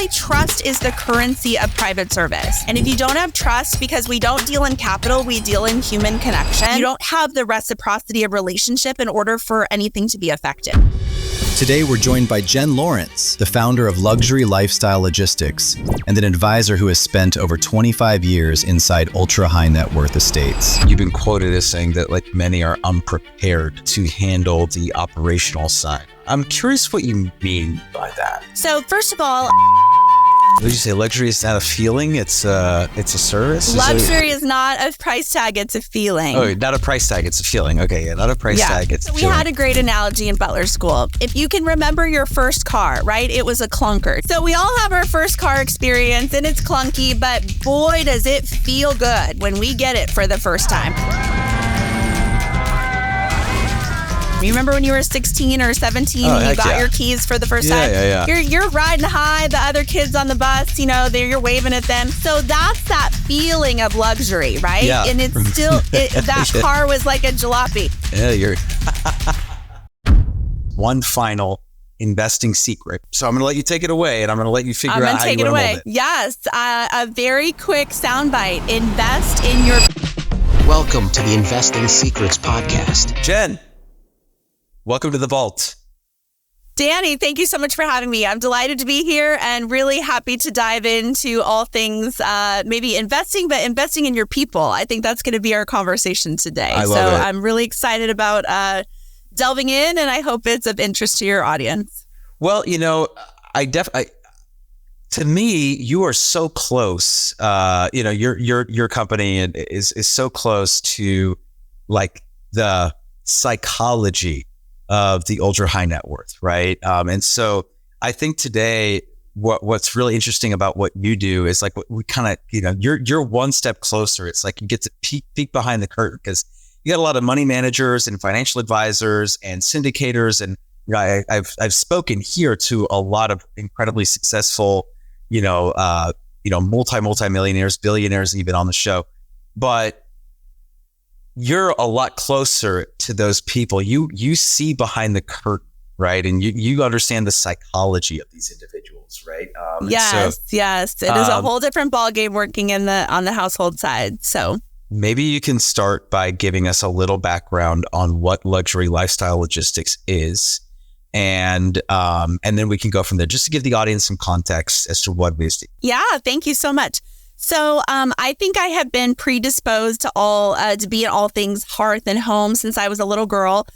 really trust is the currency of private service. And if you don't have trust, because we don't deal in capital, we deal in human connection, you don't have the reciprocity of relationship in order for anything to be effective. Today, we're joined by Jen Laurence, the founder of Luxury Lifestyle Logistics, and an advisor who has spent over 25 years inside ultra-high net worth estates. You've been quoted as saying that many are unprepared to handle the operational side. I'm curious what you mean by that. So first of all, What did you say? Luxury is not a feeling; it's a service. Luxury is not a price tag; it's a feeling. Oh, not a price tag; it's a feeling. Okay, yeah, not a price tag; it's a feeling. We had a great analogy in Butler School. If you can remember your first car, right? It was a clunker. So we all have our first car experience, and it's clunky, but boy, does it feel good when we get it for the first time. You remember when you were 16 or 17 and you got your keys for the first time? Yeah. You're riding high, the other kids on the bus, you're waving at them. So that's that feeling of luxury, right? Yeah. And it's still, that car was like a jalopy. Yeah, you're... One final investing secret. So I'm going to let you take it away, and I'm going to let you figure out how you want to hold it. Yes, a very quick soundbite. Invest in your... Welcome to the Investing Secrets Podcast. Jen, welcome to the vault. Danny, thank you so much for having me. I'm delighted to be here and really happy to dive into all things, maybe investing, but investing in your people. I think that's going to be our conversation today. I love it. I'm really excited about delving in, and I hope it's of interest to your audience. Well, to me, you are so close. Your company is so close to the psychology of the ultra high net worth, right? And so I think today, what's really interesting about what you do is we kind of, you're one step closer. It's you get to peek behind the curtain, because you got a lot of money managers and financial advisors and syndicators, and I've spoken here to a lot of incredibly successful, multi-millionaires, billionaires, even on the show, but you're a lot closer to those people. You see behind the curtain, right? And you understand the psychology of these individuals, right? Yes. It is a whole different ballgame working on the household side. So maybe you can start by giving us a little background on what Luxury Lifestyle Logistics is, and then we can go from there, just to give the audience some context as to what it is. Yeah, thank you so much. So I think I have been predisposed to be in all things hearth and home since I was a little girl.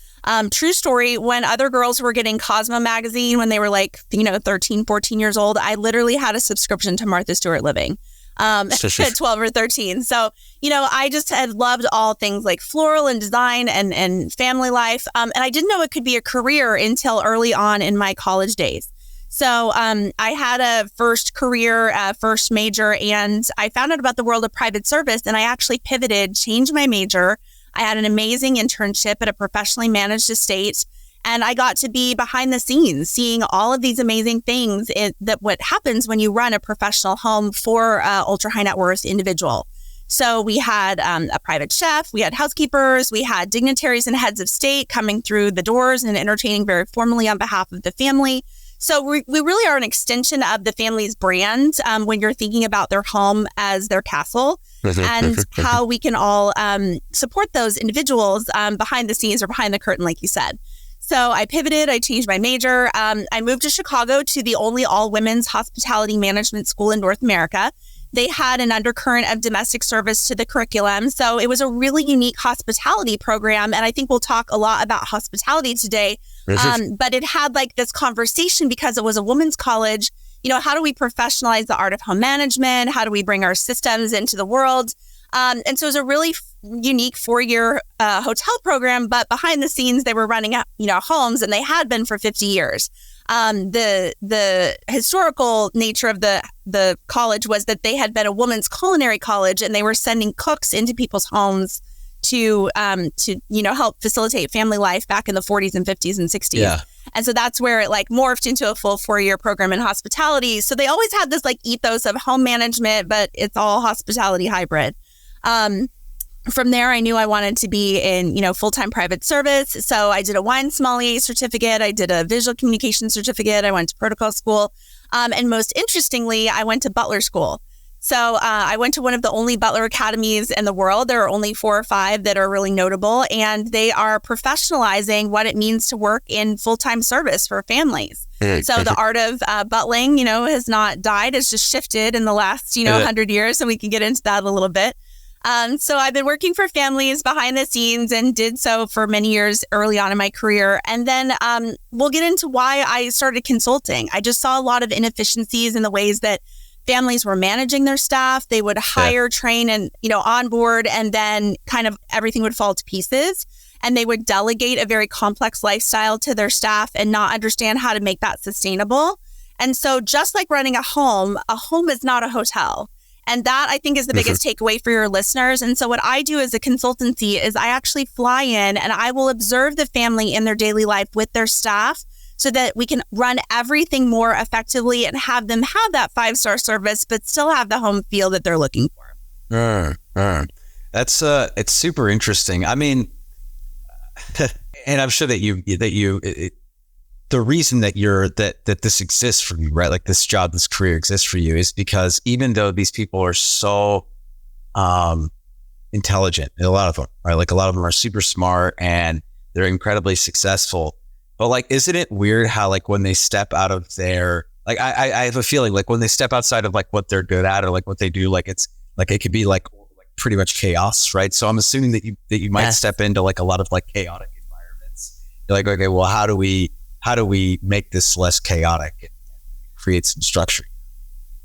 True story, when other girls were getting Cosmo magazine when they were 13, 14 years old, I literally had a subscription to Martha Stewart Living at 12 or 13. So, I just had loved all things like floral and design and family life. And I didn't know it could be a career until early on in my college days. So I had a first career, first major, and I found out about the world of private service, and I actually pivoted, changed my major. I had an amazing internship at a professionally managed estate, and I got to be behind the scenes, seeing all of these amazing things that what happens when you run a professional home for ultra high net worth individual. So we had a private chef, we had housekeepers, we had dignitaries and heads of state coming through the doors and entertaining very formally on behalf of the family. So we really are an extension of the family's brand when you're thinking about their home as their castle, and how we can all support those individuals behind the scenes or behind the curtain, like you said. So I pivoted, I changed my major. I moved to Chicago to the only all-women's hospitality management school in North America. They had an undercurrent of domestic service to the curriculum. So it was a really unique hospitality program. And I think we'll talk a lot about hospitality today. But it had this conversation because it was a women's college. How do we professionalize the art of home management? How do we bring our systems into the world? And so it was a really unique 4-year hotel program. But behind the scenes, they were running homes, and they had been for 50 years. The historical nature of the college was that they had been a women's culinary college, and they were sending cooks into people's homes to help facilitate family life back in the 40s and 50s and 60s. Yeah. And so that's where it morphed into a full 4-year program in hospitality. So they always had this ethos of home management, but it's all hospitality hybrid. From there, I knew I wanted to be in, full-time private service. So I did a wine sommelier certificate. I did a visual communication certificate. I went to protocol school. And most interestingly, I went to Butler School. So I went to one of the only Butler academies in the world. There are only 4 or 5 that are really notable, and they are professionalizing what it means to work in full-time service for families. So the art of butling, has not died. It's just shifted in the last, 100 years. So we can get into that a little bit. So I've been working for families behind the scenes and did so for many years early on in my career. And then we'll get into why I started consulting. I just saw a lot of inefficiencies in the ways that families were managing their staff. They would hire, train, and, onboard, and then kind of everything would fall to pieces. And they would delegate a very complex lifestyle to their staff and not understand how to make that sustainable. And so just like running a home is not a hotel. And that, I think, is the biggest takeaway for your listeners. And so what I do as a consultancy is I actually fly in and I will observe the family in their daily life with their staff so that we can run everything more effectively and have them have that 5-star service, but still have the home feel that they're looking for. That's it's super interesting. I mean, and I'm sure that the reason that this exists for you, right? Like this job, this career exists for you is because even though these people are so intelligent, a lot of them, right? Like a lot of them are super smart and they're incredibly successful. But like, isn't it weird how like when they step out of their, like I have a feeling like when they step outside of like what they're good at or like what they do, like it's like it could be like pretty much chaos, right? So I'm assuming that you might step into like a lot of like chaotic environments. You're like, okay, well, how do we make this less chaotic and create some structure?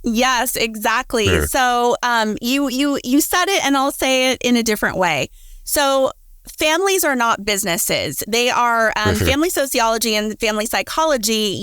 Yes, exactly. Sure. So you said it, and I'll say it in a different way. So families are not businesses. They are family sociology and family psychology.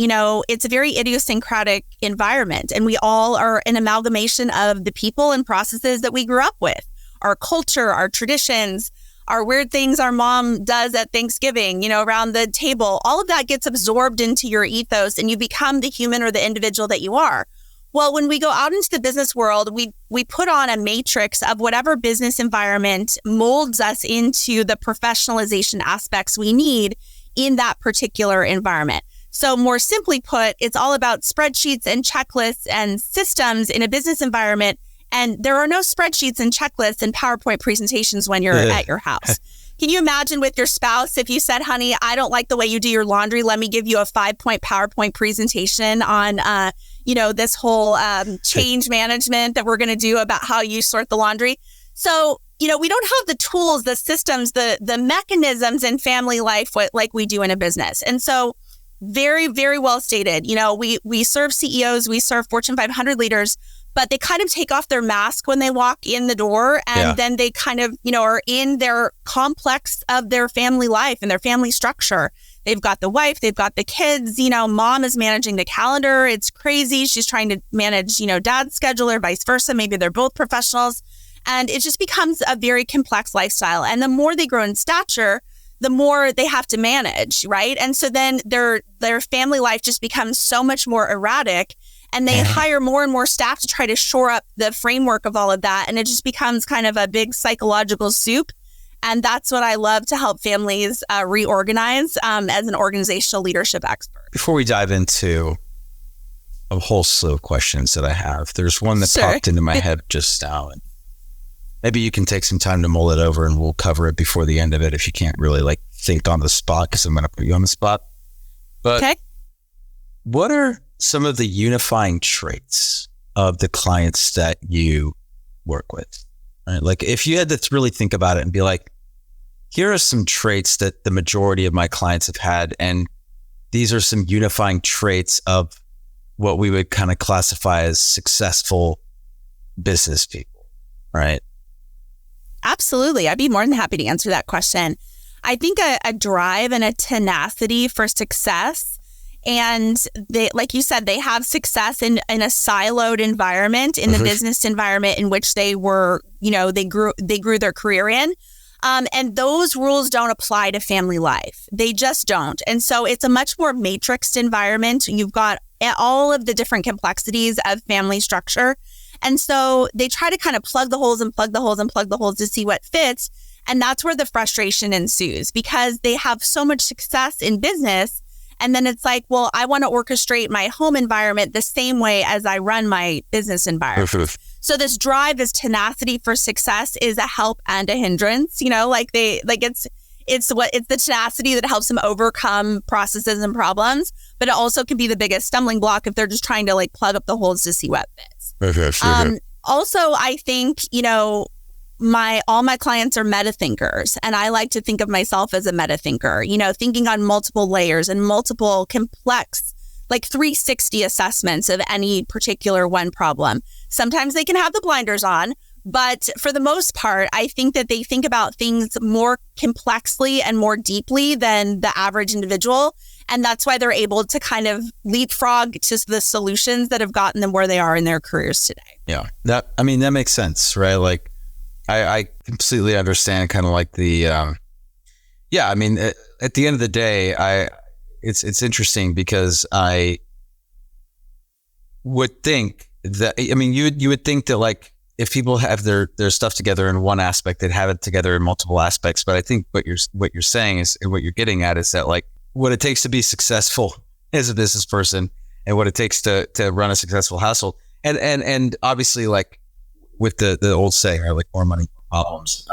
It's a very idiosyncratic environment, and we all are an amalgamation of the people and processes that we grew up with, our culture, our traditions, our weird things our mom does at Thanksgiving, around the table. All of that gets absorbed into your ethos, and you become the human or the individual that you are. Well, when we go out into the business world, we put on a matrix of whatever business environment molds us into the professionalization aspects we need in that particular environment. So more simply put, it's all about spreadsheets and checklists and systems in a business environment. And there are no spreadsheets and checklists and PowerPoint presentations when you're at your house. Can you imagine with your spouse if you said, honey, I don't like the way you do your laundry. Let me give you a 5-point PowerPoint presentation on, this whole change management that we're going to do about how you sort the laundry. So, we don't have the tools, the systems, the mechanisms in family life like we do in a business. And so very, very well stated. We serve CEOs, we serve Fortune 500 leaders, but they kind of take off their mask when they walk in the door, and then they kind of, are in their complex of their family life and their family structure. They've got the wife, they've got the kids, mom is managing the calendar. It's crazy. She's trying to manage, dad's schedule or vice versa. Maybe they're both professionals, and it just becomes a very complex lifestyle. And the more they grow in stature, the more they have to manage, right? And so then their family life just becomes so much more erratic. And they hire more and more staff to try to shore up the framework of all of that. And it just becomes kind of a big psychological soup. And that's what I love to help families reorganize as an organizational leadership expert. Before we dive into a whole slew of questions that I have, there's one that popped into my head just now. And maybe you can take some time to mull it over and we'll cover it before the end of it if you can't really like think on the spot, because I'm going to put you on the spot. But what are some of the unifying traits of the clients that you work with? Right? Like if you had to really think about it and be like, here are some traits that the majority of my clients have had, and these are some unifying traits of what we would kind of classify as successful business people, right? Absolutely. I'd be more than happy to answer that question. I think a drive and a tenacity for success. And they, like you said, they have success in a siloed environment, in the business environment in which they were, they grew their career in. And those rules don't apply to family life. They just don't. And so it's a much more matrixed environment. You've got all of the different complexities of family structure. And so they try to kind of plug the holes and plug the holes and plug the holes to see what fits. And that's where the frustration ensues, because they have so much success in business. And then it's like, well, I want to orchestrate my home environment the same way as I run my business environment. So this drive, this tenacity for success is a help and a hindrance, it's the tenacity that helps them overcome processes and problems, but it also can be the biggest stumbling block if they're just trying to like plug up the holes to see what fits. Also, I think, all my clients are meta thinkers, and I like to think of myself as a meta thinker, thinking on multiple layers and multiple complex, like 360 assessments of any particular one problem. Sometimes they can have the blinders on, but for the most part, I think that they think about things more complexly and more deeply than the average individual. And that's why they're able to kind of leapfrog to the solutions that have gotten them where they are in their careers today. Yeah, that makes sense, right? Like, I completely understand kind of like the, at the end of the day, it's interesting because I would think that, you would think that like, if people have their stuff together in one aspect, they'd have it together in multiple aspects. But I think what you're saying is, and what you're getting at is that like what it takes to be successful as a business person and what it takes to run a successful household. And obviously like with the old saying, right, like more money, more problems.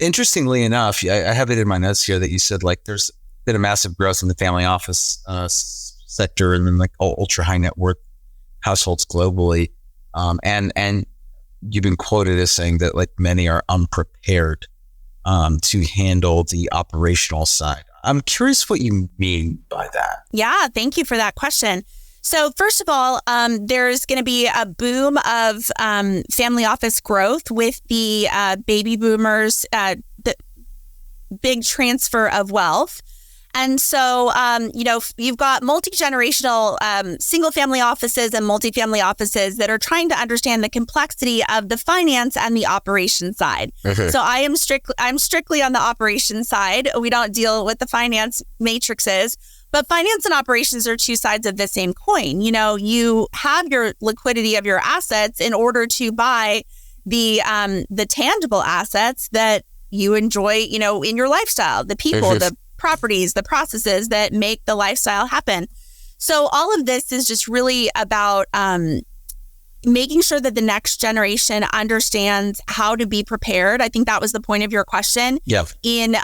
Interestingly enough, I have it in my notes here that you said like there's been a massive growth in the family office sector and then like ultra high net worth households globally. And you've been quoted as saying that like many are unprepared to handle the operational side. I'm curious what you mean by that. Yeah, thank you for that question. So first of all, there's going to be a boom of family office growth with the baby boomers, the big transfer of wealth. And so, you've got multi-generational single family offices and multifamily offices that are trying to understand the complexity of the finance and the operation side. So I'm strictly on the operation side. We don't deal with the finance matrices, but finance and operations are two sides of the same coin. You have your liquidity of your assets in order to buy the tangible assets that you enjoy, in your lifestyle, the people, the properties, the processes that make the lifestyle happen. So all of this is just really about making sure that the next generation understands how to be prepared. I think that was the point of your question. Yeah. In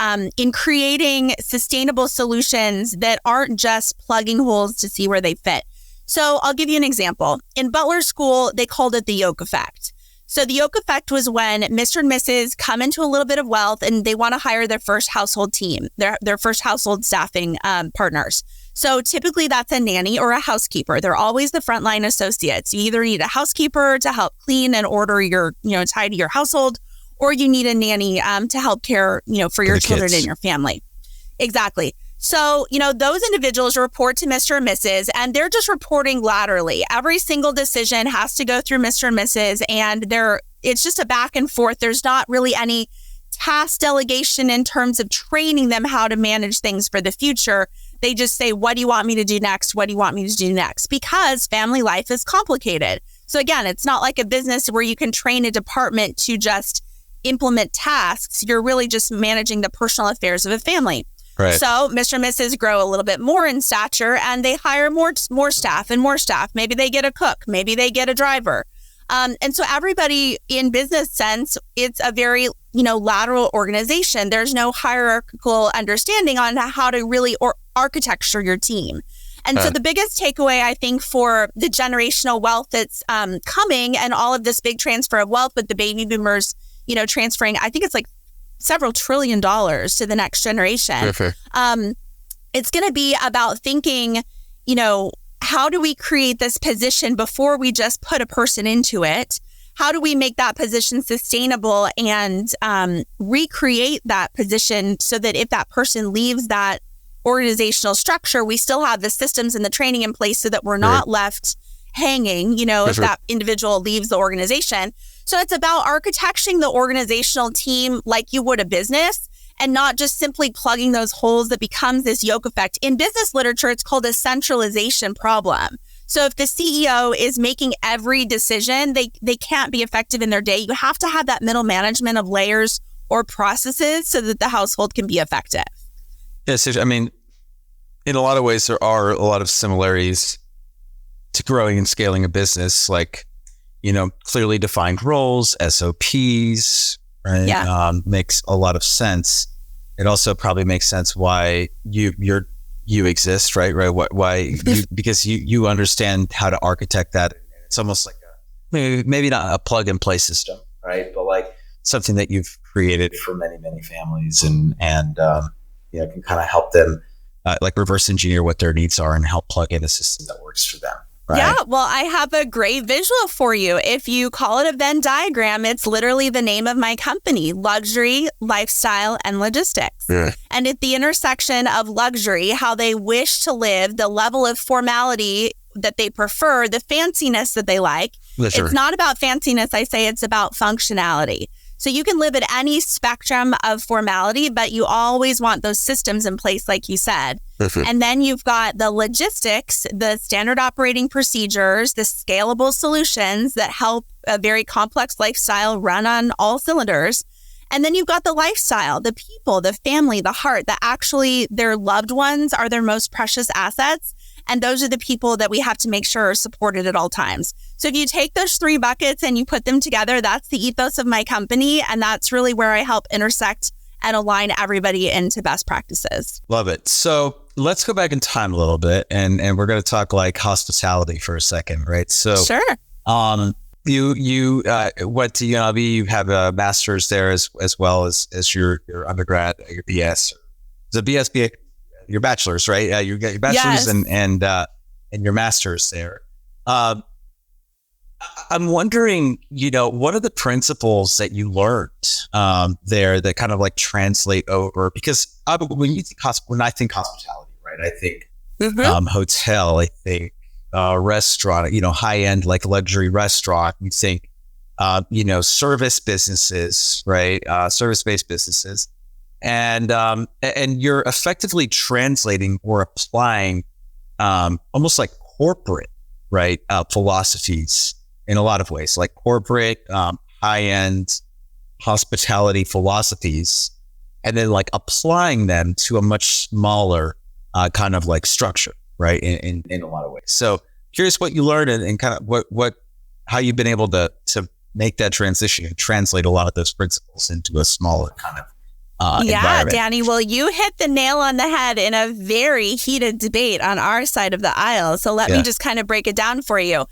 creating sustainable solutions that aren't just plugging holes to see where they fit. So I'll give you an example. In Butler School, they called it the yolk effect. So the yolk effect was when Mr. and Mrs. come into a little bit of wealth and they want to hire their first household team, their first household staffing partners. So typically that's a nanny or a housekeeper. They're always the frontline associates. You either need a housekeeper to help clean and order your, tidy your household, or you need a nanny to help care, for your children and your family. Exactly. So, those individuals report to Mr. and Mrs., and they're just reporting laterally. Every single decision has to go through Mr. and Mrs., and it's just a back and forth. There's not really any task delegation in terms of training them how to manage things for the future. They just say, what do you want me to do next? What do you want me to do next? Because family life is complicated. So again, it's not like a business where you can train a department to just implement tasks. You're really just managing the personal affairs of a family. Right. So Mr. and Mrs. grow a little bit more in stature and they hire more staff and more staff. Maybe they get a cook. Maybe they get a driver. And so everybody in business sense, it's a very, lateral organization. There's no hierarchical understanding on how to really architecture your team. And so the biggest takeaway, I think, for the generational wealth that's coming and all of this big transfer of wealth with the baby boomers, transferring, I think it's like several $1 trillion to the next generation. It's going to be about thinking, how do we create this position before we just put a person into it? How do we make that position sustainable and recreate that position so that if that person leaves that organizational structure, we still have the systems and the training in place so that we're not left hanging, if that individual leaves the organization. So it's about architecting the organizational team like you would a business and not just simply plugging those holes that becomes this yolk effect. In business literature, it's called a centralization problem. So if the CEO is making every decision, they can't be effective in their day. You have to have that middle management of layers or processes so that the household can be effective. Yes, I mean, in a lot of ways, there are a lot of similarities to growing and scaling a business, like, clearly defined roles, SOPs, right? Yeah. Makes a lot of sense. It also probably makes sense why you exist, right? Why because you understand how to architect that. It's almost like maybe not a plug and play system, right? But like something that you've created for many, many families and can kind of help them like reverse engineer what their needs are and help plug in a system that works for them. Right? Yeah, well, I have a great visual for you. If you call it a Venn diagram, it's literally the name of my company, Luxury, Lifestyle, and Logistics. Yeah. And at the intersection of luxury, how they wish to live, the level of formality that they prefer, the fanciness that they like. Sure. It's not about fanciness. I say it's about functionality. So you can live at any spectrum of formality, but you always want those systems in place, like you said. And then you've got the logistics, the standard operating procedures, the scalable solutions that help a very complex lifestyle run on all cylinders. And then you've got the lifestyle, the people, the family, the heart, that actually their loved ones are their most precious assets. And those are the people that we have to make sure are supported at all times. So if you take those three buckets and you put them together, that's the ethos of my company. And that's really where I help intersect and align everybody into best practices. Love it. So let's go back in time a little bit and we're going to talk like hospitality for a second, right? So sure. You went to UNLV, you have a master's there as well as your undergrad, your BS. The BS, your bachelor's, right? You got your bachelor's yes. and your master's there. I'm wondering, what are the principles that you learned there that kind of like translate over? Because when I think hospitality, right, I think hotel, I think restaurant, high-end like luxury restaurant. You think, service businesses, right? Service-based businesses. And you're effectively translating or applying almost like corporate, right, philosophies in a lot of ways, like corporate high-end hospitality philosophies, and then like applying them to a much smaller kind of like structure, right, in a lot of ways. So curious what you learned and kind of how you've been able to make that transition and translate a lot of those principles into a smaller kind of yeah, Danny. Well, you hit the nail on the head in a very heated debate on our side of the aisle. So let me just kind of break it down for you.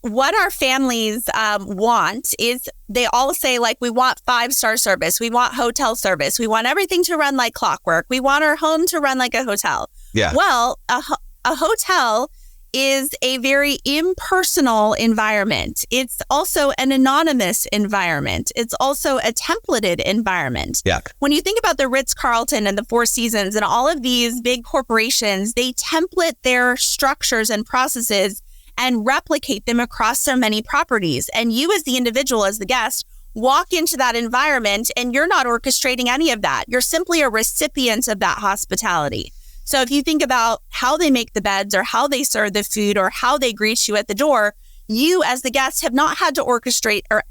What our families want is they all say, like, we want 5-star service. We want hotel service. We want everything to run like clockwork. We want our home to run like a hotel. Yeah. Well, a hotel is a very impersonal environment. It's also an anonymous environment. It's also a templated environment. Yeah. When you think about the Ritz-Carlton and the Four Seasons and all of these big corporations, they template their structures and processes and replicate them across so many properties. And you as the individual, as the guest, walk into that environment and you're not orchestrating any of that. You're simply a recipient of that hospitality. So if you think about how they make the beds or how they serve the food or how they greet you at the door, you as the guest have not had to orchestrate or,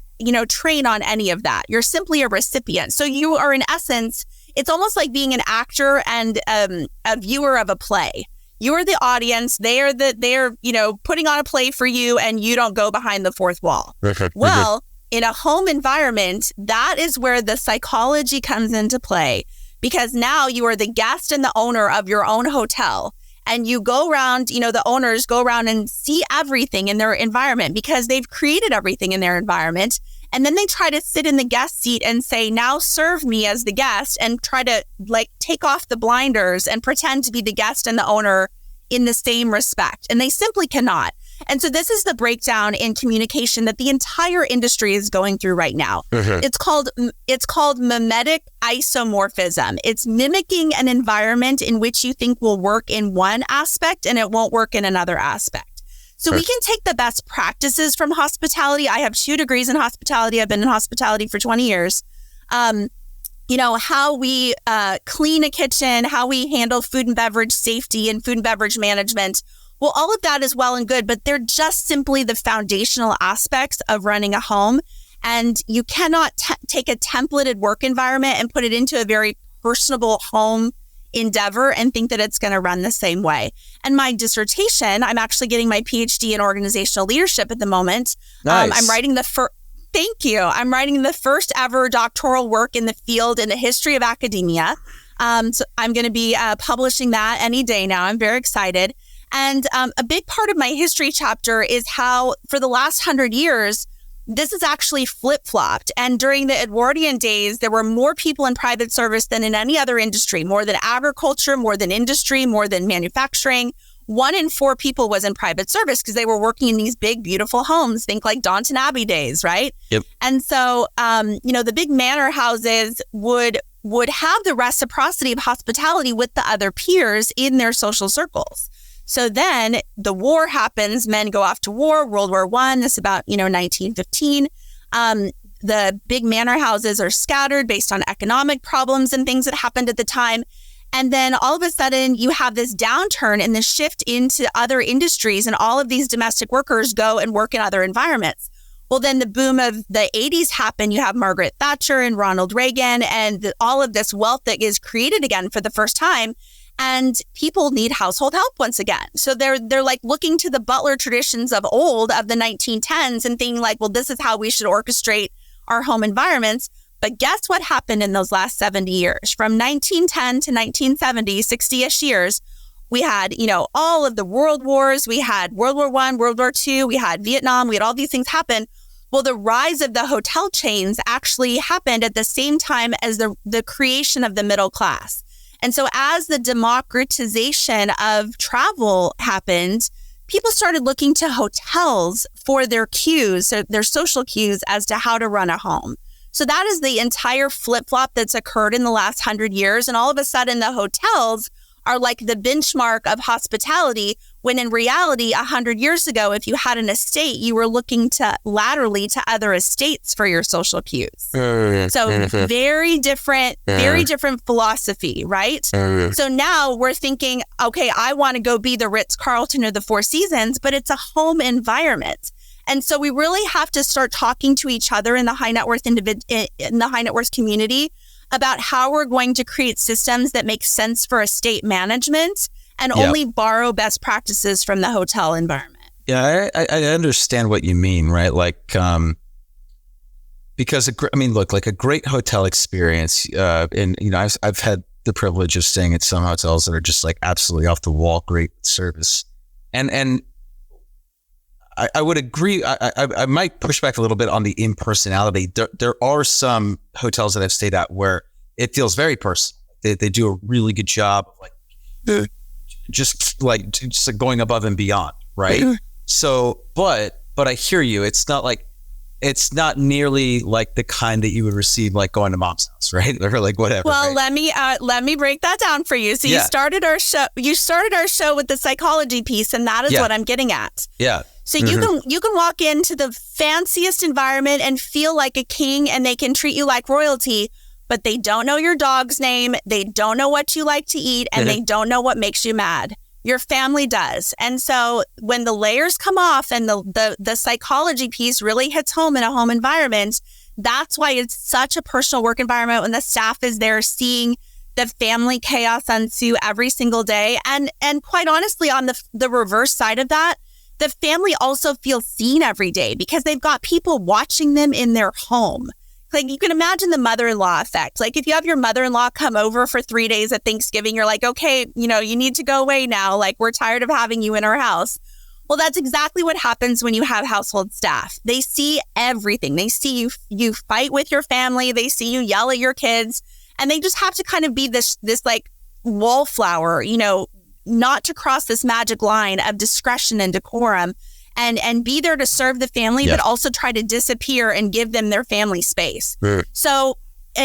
train on any of that. You're simply a recipient. So you are, in essence, it's almost like being an actor and a viewer of a play. You are the audience. They're putting on a play for you, and you don't go behind the fourth wall. Well, in a home environment, that is where the psychology comes into play. Because now you are the guest and the owner of your own hotel, and you go around, the owners go around and see everything in their environment because they've created everything in their environment. And then they try to sit in the guest seat and say, now serve me as the guest, and try to take off the blinders and pretend to be the guest and the owner in the same respect. And they simply cannot. And so this is the breakdown in communication that the entire industry is going through right now. It's called mimetic isomorphism. It's mimicking an environment in which you think will work in one aspect and it won't work in another aspect. So we can take the best practices from hospitality. I have 2 degrees in hospitality. I've been in hospitality for 20 years. How we clean a kitchen, how we handle food and beverage safety and food and beverage management. Well, all of that is well and good, but they're just simply the foundational aspects of running a home. And you cannot take a templated work environment and put it into a very personable home endeavor and think that it's going to run the same way. And my dissertation, I'm actually getting my PhD in organizational leadership at the moment. Nice. I'm writing Thank you. I'm writing the first ever doctoral work in the field in the history of academia. So I'm going to be publishing that any day now. I'm very excited. And a big part of my history chapter is how for the last 100 years, this is actually flip-flopped. And during the Edwardian days, there were more people in private service than in any other industry, more than agriculture, more than industry, more than manufacturing. 1 in 4 people was in private service because they were working in these big, beautiful homes. Think like Downton Abbey days, right? Yep. And so, the big manor houses would have the reciprocity of hospitality with the other peers in their social circles. So then the war happens, men go off to war, World War I, this is about, 1915. The big manor houses are scattered based on economic problems and things that happened at the time. And then all of a sudden you have this downturn and this shift into other industries, and all of these domestic workers go and work in other environments. Well, then the boom of the 80s happened. You have Margaret Thatcher and Ronald Reagan and all of this wealth that is created again for the first time. And people need household help once again. So they're like looking to the butler traditions of old, of the 1910s, and thinking like, well, this is how we should orchestrate our home environments. But guess what happened in those last 70 years? From 1910 to 1970, 60-ish years, we had, all of the world wars. We had World War I, World War II. We had Vietnam. We had all these things happen. Well, the rise of the hotel chains actually happened at the same time as the creation of the middle class. And so as the democratization of travel happened, people started looking to hotels for their cues, so their social cues as to how to run a home. So that is the entire flip-flop that's occurred in the last 100 years. And all of a sudden, the hotels are like the benchmark of hospitality, when in reality, 100 years ago, if you had an estate, you were looking to laterally to other estates for your social cues. So very different philosophy, right? So now we're thinking, okay, I want to go be the Ritz-Carlton or the Four Seasons, but it's a home environment. And so we really have to start talking to each other in the high net worth in the high net worth community about how we're going to create systems that make sense for estate management and only borrow best practices from the hotel environment. Yeah, I understand what you mean, right? Like, because like a great hotel experience, and I've had the privilege of staying at some hotels that are just like absolutely off the wall, great service, and I would agree. I might push back a little bit on the impersonality. There are some hotels that I've stayed at where it feels very personal. They do a really good job of like just like going above and beyond, right? So, but I hear you. It's not nearly like the kind that you would receive like going to mom's house, right? Or like whatever. Well, right? let me break that down for you. So you started our show with the psychology piece, and that is what I'm getting at. Yeah. So you can walk into the fanciest environment and feel like a king, and they can treat you like royalty, but they don't know your dog's name, they don't know what you like to eat, and they don't know what makes you mad. Your family does. And so when the layers come off and the psychology piece really hits home in a home environment, that's why it's such a personal work environment when the staff is there seeing the family chaos ensue every single day. And quite honestly, on the reverse side of that, the family also feels seen every day because they've got people watching them in their home. Like you can imagine the mother-in-law effect. Like if you have your mother-in-law come over for 3 days at Thanksgiving, you're like, okay, you need to go away now. Like we're tired of having you in our house. Well, that's exactly what happens when you have household staff. They see everything. They see you fight with your family. They see you yell at your kids, and they just have to kind of be this like wallflower, not to cross this magic line of discretion and decorum, and be there to serve the family, but also try to disappear and give them their family space. So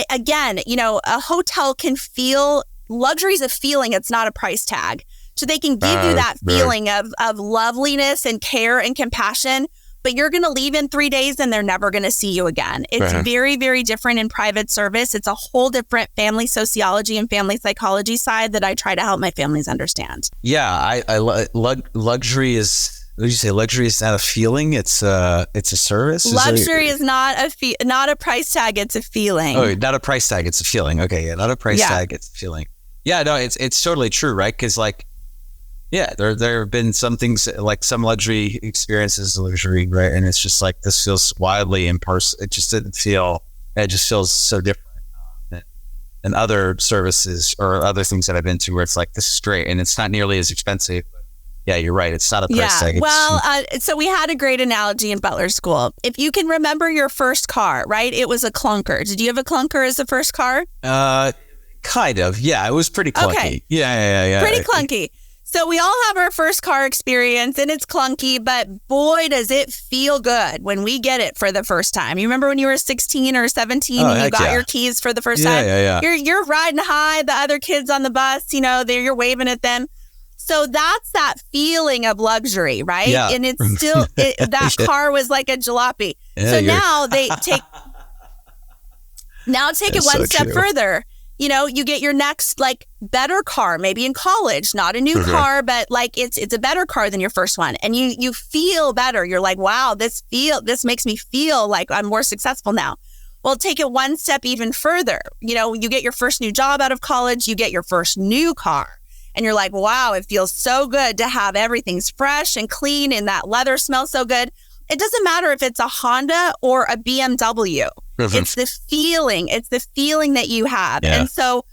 again, a hotel can feel, luxury is a feeling, it's not a price tag. So they can give you that feeling of loveliness and care and compassion, but you're going to leave in 3 days and they're never going to see you again. It's very, very different in private service. It's a whole different family sociology and family psychology side that I try to help my families understand. Yeah, luxury is. What did you say? Luxury is not a feeling; it's a service. Luxury is not a price tag; it's a feeling. Oh, not a price tag; it's a feeling. Okay, yeah, not a price tag; it's a feeling. Yeah, no, it's totally true, right? Because like, yeah, there have been some things like some luxury experiences, luxury, right? And it's just like this feels wildly impersonal. It just didn't feel. It just feels so different than other services or other things that I've been to, where it's like this is great and it's not nearly as expensive. Yeah, you're right. It's not a price tag. Well, so we had a great analogy in Butler School. If you can remember your first car, right? It was a clunker. Did you have a clunker as the first car? Kind of. Yeah, it was pretty clunky. Okay. Yeah. Pretty clunky. So we all have our first car experience and it's clunky, but boy, does it feel good when we get it for the first time. You remember when you were 16 or 17 and you got your keys for the first time? Yeah. You're riding high, the other kids on the bus, you're waving at them. So that's that feeling of luxury, right? Yeah. And it's still, that car was like a jalopy. Yeah, so now they take it one step further. You get your next like better car, maybe in college, not a new car, but like it's a better car than your first one. And you feel better. You're like, wow, this makes me feel like I'm more successful now. Well, take it one step even further. You get your first new job out of college, you get your first new car. And you're like, wow, it feels so good to have everything's fresh and clean and that leather smells so good. It doesn't matter if it's a Honda or a BMW. It's the feeling. It's the feeling that you have. Yeah. And so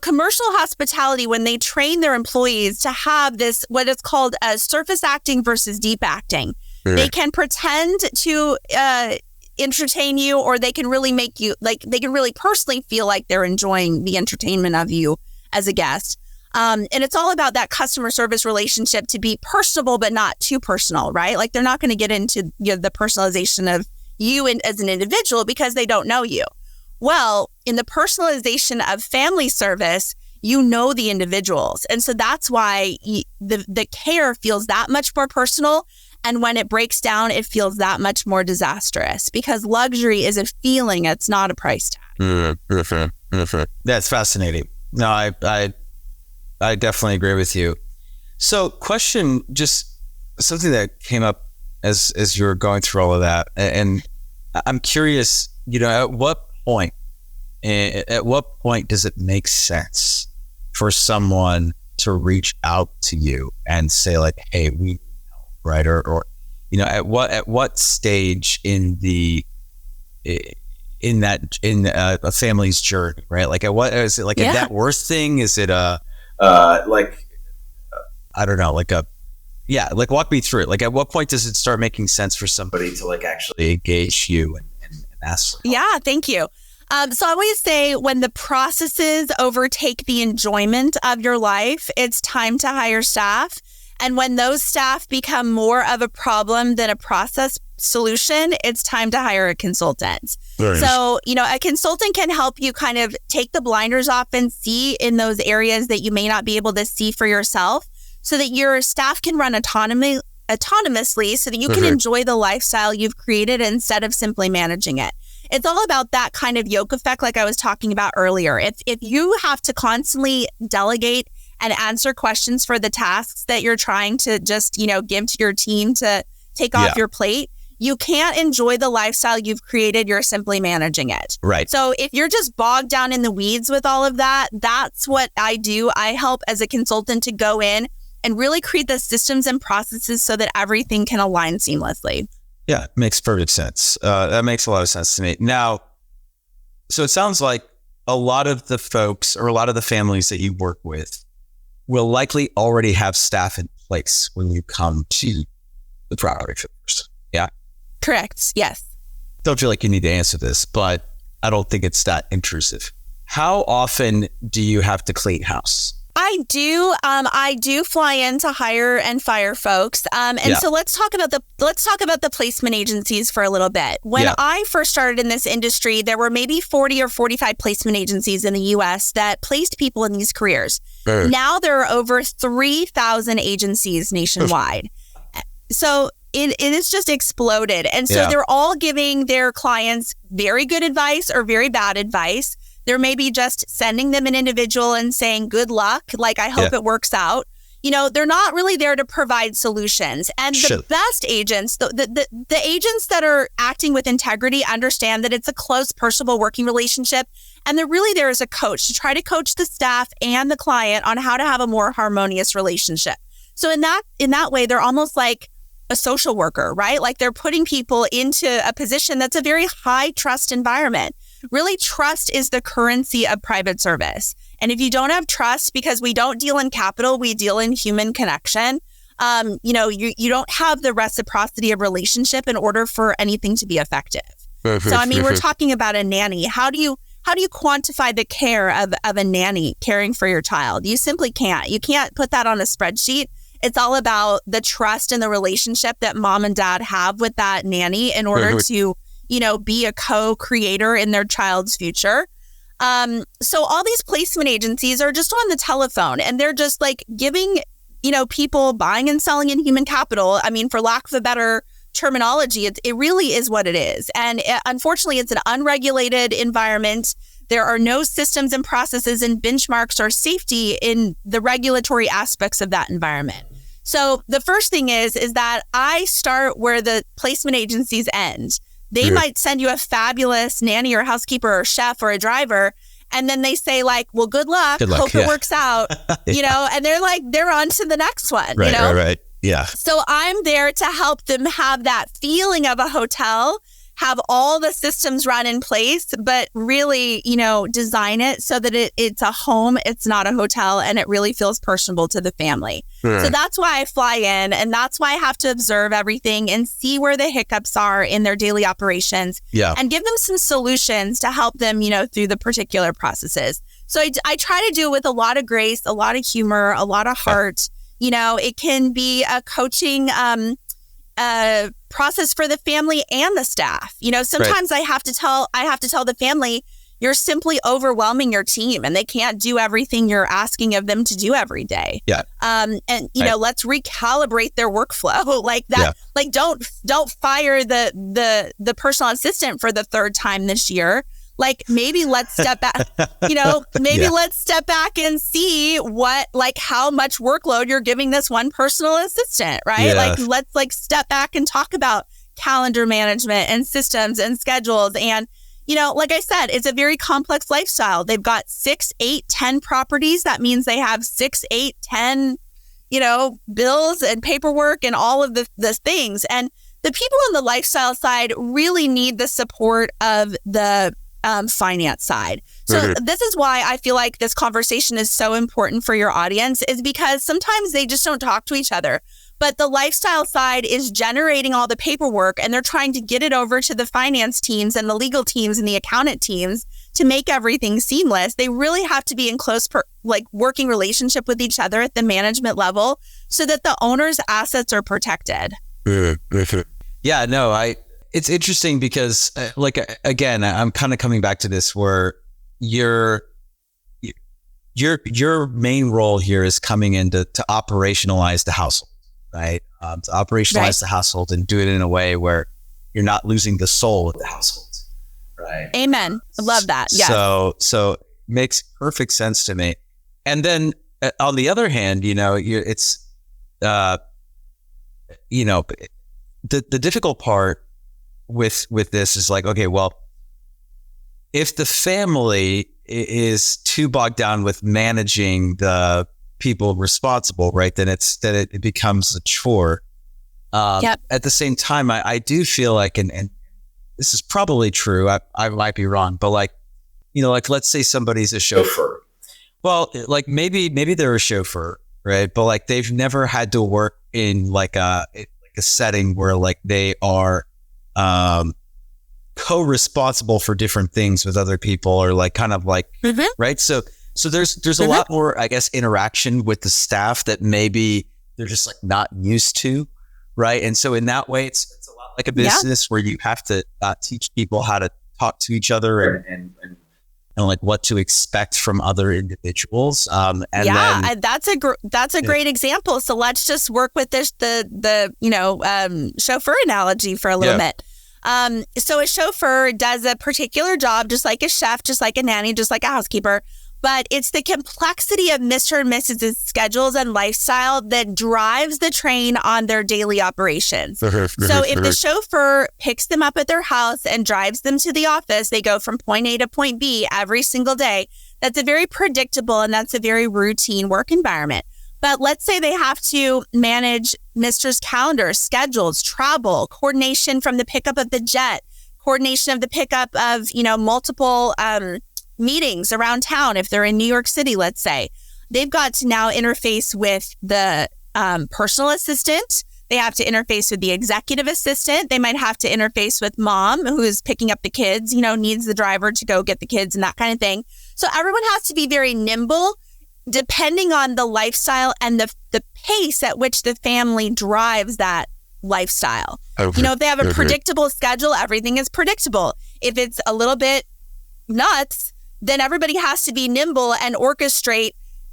commercial hospitality, when they train their employees to have this, what is called as surface acting versus deep acting, they can pretend to entertain you, or they can really make you, like, they can really personally feel like they're enjoying the entertainment of you as a guest. And it's all about that customer service relationship to be personable, but not too personal, right? Like they're not going to get into the personalization of you as an individual because they don't know you. Well, in the personalization of family service, you know the individuals. And so that's why the care feels that much more personal. And when it breaks down, it feels that much more disastrous because luxury is a feeling. It's not a price tag. That's fascinating. No, I definitely agree with you. So question, just something that came up as you were going through all of that. And I'm curious, at what point does it make sense for someone to reach out to you and say like, hey, we need help, right? Or at what stage in a family's journey, right? Like at what is it like a net worth thing? Is it I don't know, like walk me through it. Like at what point does it start making sense for somebody to like actually engage you and ask for help? Yeah, thank you. So I always say when the processes overtake the enjoyment of your life, it's time to hire staff. And when those staff become more of a problem than a process solution, it's time to hire a consultant. Nice. So, a consultant can help you kind of take the blinders off and see in those areas that you may not be able to see for yourself so that your staff can run autonomously so that you can enjoy the lifestyle you've created instead of simply managing it. It's all about that kind of yoke effect like I was talking about earlier. If you have to constantly delegate and answer questions for the tasks that you're trying to just, give to your team to take off your plate, you can't enjoy the lifestyle you've created. You're simply managing it. Right. So if you're just bogged down in the weeds with all of that, that's what I do. I help as a consultant to go in and really create the systems and processes so that everything can align seamlessly. Yeah, makes perfect sense. That makes a lot of sense to me. Now, so it sounds like a lot of the folks or a lot of the families that you work with will likely already have staff in place when you come to the property first. Yeah? Correct. Yes. Don't feel like you need to answer this, but I don't think it's that intrusive. How often do you have to clean house? I do fly in to hire and fire folks. So let's talk about the placement agencies for a little bit. When I first started in this industry, there were maybe 40 or 45 placement agencies in the US that placed people in these careers. Now there are over 3,000 agencies nationwide. So it has just exploded. And so they're all giving their clients very good advice or very bad advice. They're maybe just sending them an individual and saying, good luck. Like, I hope it works out. they're not really there to provide solutions. And the best agents, the agents that are acting with integrity understand that it's a close, personable working relationship. And they're really there as a coach to try to coach the staff and the client on how to have a more harmonious relationship. So in that way, they're almost like a social worker, right? Like they're putting people into a position that's a very high trust environment. Really, trust is the currency of private service. And if you don't have trust, because we don't deal in capital, we deal in human connection, you don't have the reciprocity of relationship in order for anything to be effective. So, I mean, we're talking about a nanny. How do you quantify the care of a nanny caring for your child? You simply can't. You can't put that on a spreadsheet. It's all about the trust and the relationship that mom and dad have with that nanny in order to, be a co-creator in their child's future. So all these placement agencies are just on the telephone and they're just like giving, people buying and selling in human capital. I mean, for lack of a better terminology, it really is what it is. And unfortunately, it's an unregulated environment. There are no systems and processes and benchmarks or safety in the regulatory aspects of that environment. So the first thing is that I start where the placement agencies end. They might send you a fabulous nanny or housekeeper or chef or a driver. And then they say like, well, good luck. Hope it works out, and they're on to the next one, Right. Yeah. So I'm there to help them have that feeling of a hotel, have all the systems run in place, but really, design it so that it's a home, it's not a hotel, and it really feels personable to the family. So that's why I fly in, and that's why I have to observe everything and see where the hiccups are in their daily operations and give them some solutions to help them, through the particular processes. So I try to do it with a lot of grace, a lot of humor, a lot of heart. It can be a coaching process for the family and the staff. Sometimes I have to tell the family, you're simply overwhelming your team and they can't do everything you're asking of them to do every day. Yeah. Let's recalibrate their workflow like that. Yeah. Like don't fire the personal assistant for the third time this year. Like maybe let's step back, let's step back and see how much workload you're giving this one personal assistant, right? Yeah. Like, let's step back and talk about calendar management and systems and schedules. And, like I said, it's a very complex lifestyle. They've got 6, 8, 10 properties. That means they have 6, 8, 10, bills and paperwork and all of the things. And the people on the lifestyle side really need the support of the finance side. So this is why I feel like this conversation is so important for your audience, is because sometimes they just don't talk to each other. But the lifestyle side is generating all the paperwork and they're trying to get it over to the finance teams and the legal teams and the accountant teams to make everything seamless. They really have to be in close working relationship with each other at the management level so that the owner's assets are protected. Yeah, no, it's interesting because, again, I'm kind of coming back to this where your main role here is coming in to operationalize the household, right? To operationalize the household and do it in a way where you're not losing the soul of the household, right? Amen. I love that. Yeah. So it makes perfect sense to me. And then on the other hand, it's the difficult part with this is like, okay, well, if the family is too bogged down with managing the people responsible, right, then it becomes a chore. At the same time, I do feel like, and this is probably true, I might be wrong, but let's say somebody's a chauffeur. Well, maybe they're a chauffeur, right? But they've never had to work in a setting where they are co-responsible for different things with other people, or right. So there's a lot more, I guess, interaction with the staff that maybe they're just not used to, right? And so in that way, it's a lot like a business where you have to teach people how to talk to each other and what to expect from other individuals. That's a great example. So let's just work with the chauffeur analogy for a little bit. So a chauffeur does a particular job, just like a chef, just like a nanny, just like a housekeeper. but it's the complexity of Mr. and Mrs.'s schedules and lifestyle that drives the train on their daily operations. So if the chauffeur picks them up at their house and drives them to the office, they go from point A to point B every single day. That's a very predictable and that's a very routine work environment. But let's say they have to manage Mr.'s calendar, schedules, travel, coordination from the pickup of the jet, coordination of the pickup of, multiple meetings around town. If they're in New York City, let's say, they've got to now interface with the personal assistant. They have to interface with the executive assistant. They might have to interface with mom, who is picking up the kids, needs the driver to go get the kids and that kind of thing. So everyone has to be very nimble, depending on the lifestyle and the pace at which the family drives that lifestyle. If they have a predictable schedule, everything is predictable. If it's a little bit nuts, then everybody has to be nimble and orchestrate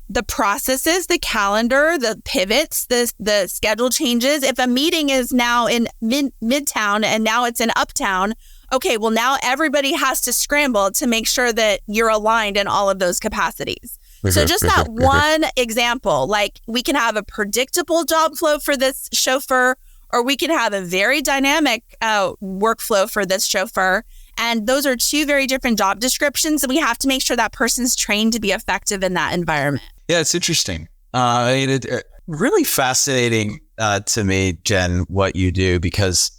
the processes, the calendar, the pivots, the schedule changes. If a meeting is now in midtown and now it's in uptown, okay, well, now everybody has to scramble to make sure that you're aligned in all of those capacities. So just that one example, like we can have a predictable job flow for this chauffeur, or we can have a very dynamic workflow for this chauffeur. And those are two very different job descriptions. And we have to make sure that person's trained to be effective in that environment. Yeah, it's interesting. Really fascinating to me, Jen, what you do, because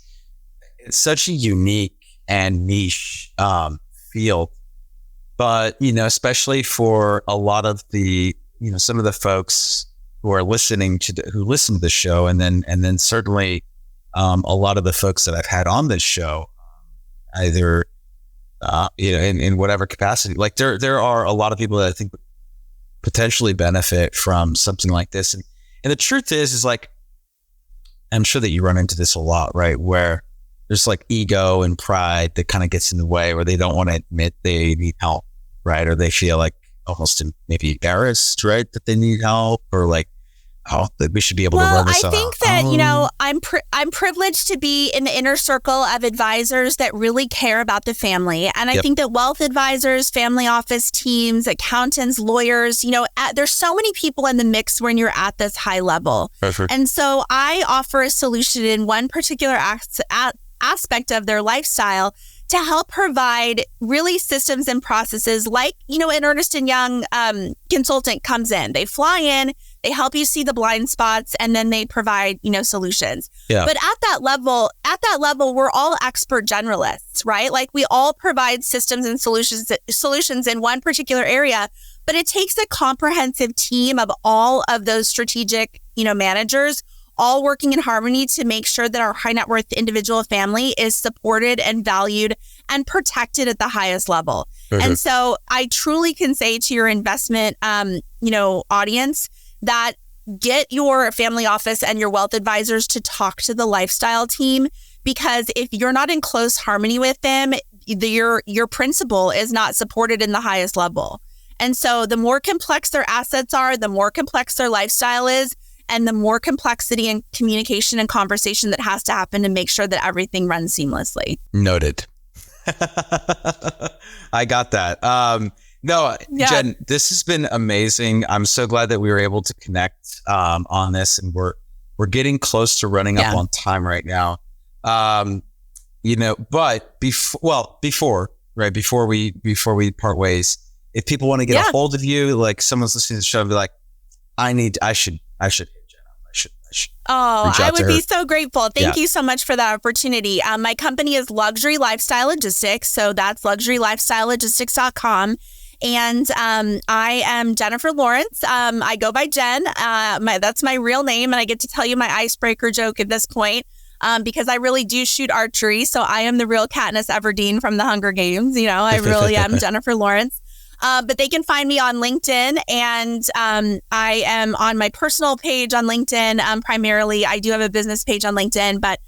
it's such a unique and niche field. But, especially for a lot of the, some of the folks who are listening who listen to the show, and then certainly a lot of the folks that I've had on this show, either, in whatever capacity, like there are a lot of people that I think potentially benefit from something like this. And the truth is like, I'm sure that you run into this a lot, right? Where there's like ego and pride that kind of gets in the way, or they don't want to admit they need help, right? Or they feel like almost maybe embarrassed, right? That they need help, or like, that we should be able to run this I think that, I'm privileged to be in the inner circle of advisors that really care about the family. And I think that wealth advisors, family office teams, accountants, lawyers, there's so many people in the mix when you're at this high level. Perfect. And so I offer a solution in one particular aspect of their lifestyle to help provide really systems and processes like, an Ernst & Young consultant comes in. They fly in, they help you see the blind spots, and then they provide, solutions. Yeah. But at that level, we're all expert generalists, right? Like we all provide systems and solutions in one particular area, but it takes a comprehensive team of all of those strategic, managers all working in harmony to make sure that our high net worth individual family is supported and valued and protected at the highest level. Mm-hmm. And so I truly can say to your investment, audience, that get your family office and your wealth advisors to talk to the lifestyle team, because if you're not in close harmony with them, your principal is not supported in the highest level. And so the more complex their assets are, the more complex their lifestyle is, and the more complexity and communication and conversation that has to happen to make sure that everything runs seamlessly. Noted. I got that. Jen, this has been amazing. I'm so glad that we were able to connect on this, and we're getting close to running up on time right now. But before we part ways, if people want to get a hold of you, like someone's listening to the show and be like, I should hit Jen up. I should I would be so grateful. Thank you so much for that opportunity. My company is Luxury Lifestyle Logistics. So that's luxurylifestylelegistics.com. And I am Jennifer Laurence. I go by Jen. That's my real name. And I get to tell you my icebreaker joke at this point because I really do shoot archery. So I am the real Katniss Everdeen from the Hunger Games. I really am Jennifer Lawrence. But they can find me on LinkedIn, and I am on my personal page on LinkedIn. Primarily, I do have a business page on LinkedIn, but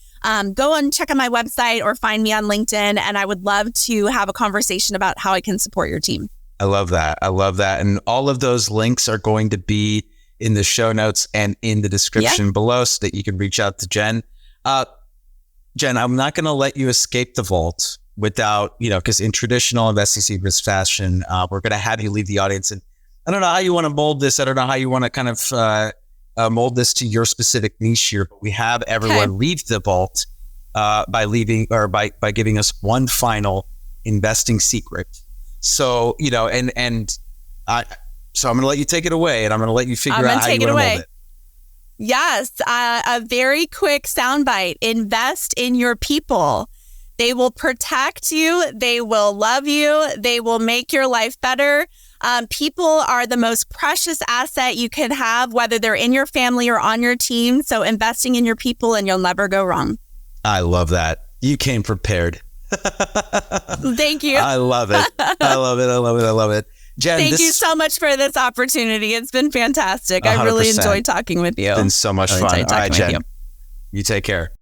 go and check out my website or find me on LinkedIn. And I would love to have a conversation about how I can support your team. I love that. And all of those links are going to be in the show notes and in the description below so that you can reach out to Jen. Jen, I'm not going to let you escape the vault without, because in traditional investing secrets fashion, we're going to have you leave the audience and I don't know how you want to mold this. I don't know how you want to kind of mold this to your specific niche here, but we have everyone leave the vault by giving us one final investing secret. So, you know, so I'm going to let you take it away, and I'm going to let you figure out how you want to mold it. Yes, a very quick soundbite. Invest in your people. They will protect you. They will love you. They will make your life better. People are the most precious asset you can have, whether they're in your family or on your team. So investing in your people, and you'll never go wrong. I love that. You came prepared. Thank you. I love it. I love it. I love it. I love it. Jen, thank you so much for this opportunity. It's been fantastic. 100%. I really enjoyed talking with you. It's been so much fun. All right, Jen, you take care.